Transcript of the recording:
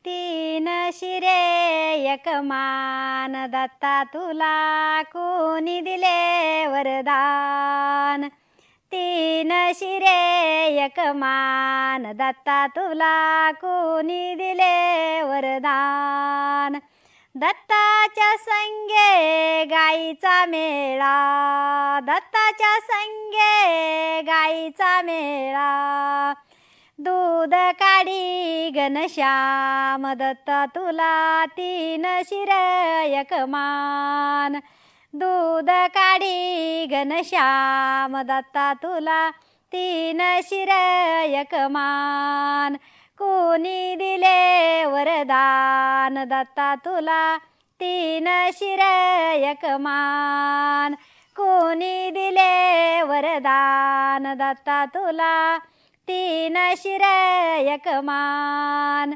तीन शिरे एक मान दत्ता तुला कोणी दिले वरदान. तीन शिरे एक मान दत्ता तुला कोणी दिले वरदान. दत्ताच्या संगे गाईचा मेळा, दत्ताच्या संगे गाईचा मेळा. दूध काढी घनश्याम दत्ता तुला तीन शिर एक मान. दूध काढी घनश्याम दत्ता तुला तीन शिर एक मान. कोणी दिले वरदान दत्ता तुला तीन शिर एक मान. कोणी दिले वरदान दत्ता तुला तीन शिर एक मान.